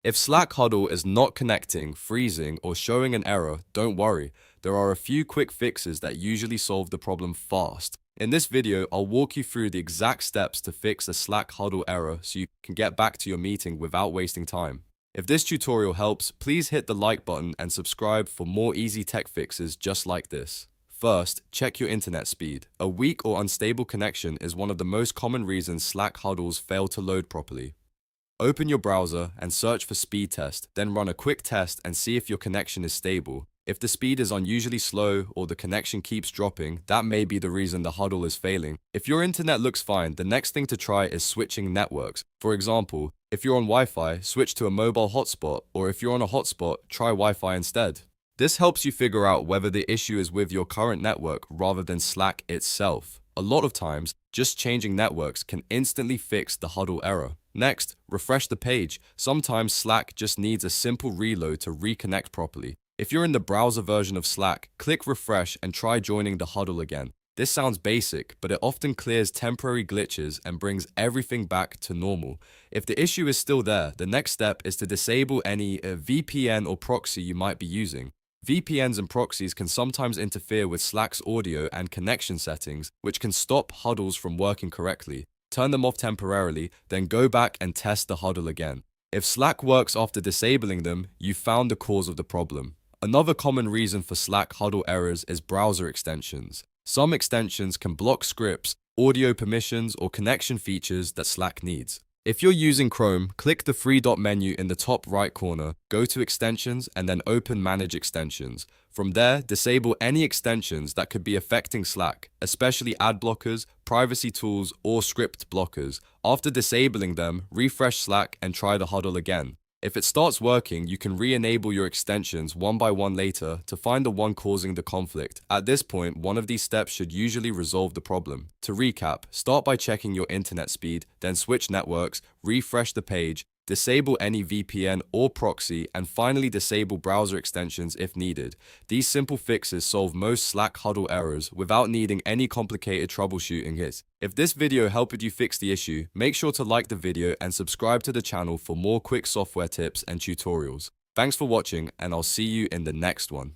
If Slack Huddle is not connecting, freezing, or showing an error, don't worry. There are a few quick fixes that usually solve the problem fast. In this video, I'll walk you through the exact steps to fix a Slack Huddle error so you can get back to your meeting without wasting time. If this tutorial helps, please hit the like button and subscribe for more easy tech fixes just like this. First, check your internet speed. A weak or unstable connection is one of the most common reasons Slack Huddles fail to load properly. Open your browser and search for speed test, then run a quick test and see if your connection is stable. If the speed is unusually slow or the connection keeps dropping, that may be the reason the Huddle is failing. If your internet looks fine, the next thing to try is switching networks. For example, if you're on Wi-Fi, switch to a mobile hotspot, or if you're on a hotspot, try Wi-Fi instead. This helps you figure out whether the issue is with your current network rather than Slack itself. A lot of times, just changing networks can instantly fix the Huddle error. Next, refresh the page. Sometimes Slack just needs a simple reload to reconnect properly. If you're in the browser version of Slack, click refresh and try joining the Huddle again. This sounds basic, but it often clears temporary glitches and brings everything back to normal. If the issue is still there, the next step is to disable any VPN or proxy you might be using. VPNs and proxies can sometimes interfere with Slack's audio and connection settings, which can stop Huddles from working correctly. Turn them off temporarily, then go back and test the Huddle again. If Slack works after disabling them, you've found the cause of the problem. Another common reason for Slack Huddle errors is browser extensions. Some extensions can block scripts, audio permissions, or connection features that Slack needs. If you're using Chrome, click the three dot menu in the top right corner, go to Extensions, and then open Manage Extensions. From there, disable any extensions that could be affecting Slack, especially ad blockers, privacy tools, or script blockers. After disabling them, refresh Slack and try the Huddle again. If it starts working, you can re-enable your extensions one by one later to find the one causing the conflict. At this point, one of these steps should usually resolve the problem. To recap, start by checking your internet speed, then switch networks, refresh the page, disable any VPN or proxy, and finally disable browser extensions if needed. These simple fixes solve most Slack Huddle errors without needing any complicated troubleshooting hits. If this video helped you fix the issue, make sure to like the video and subscribe to the channel for more quick software tips and tutorials. Thanks for watching, and I'll see you in the next one.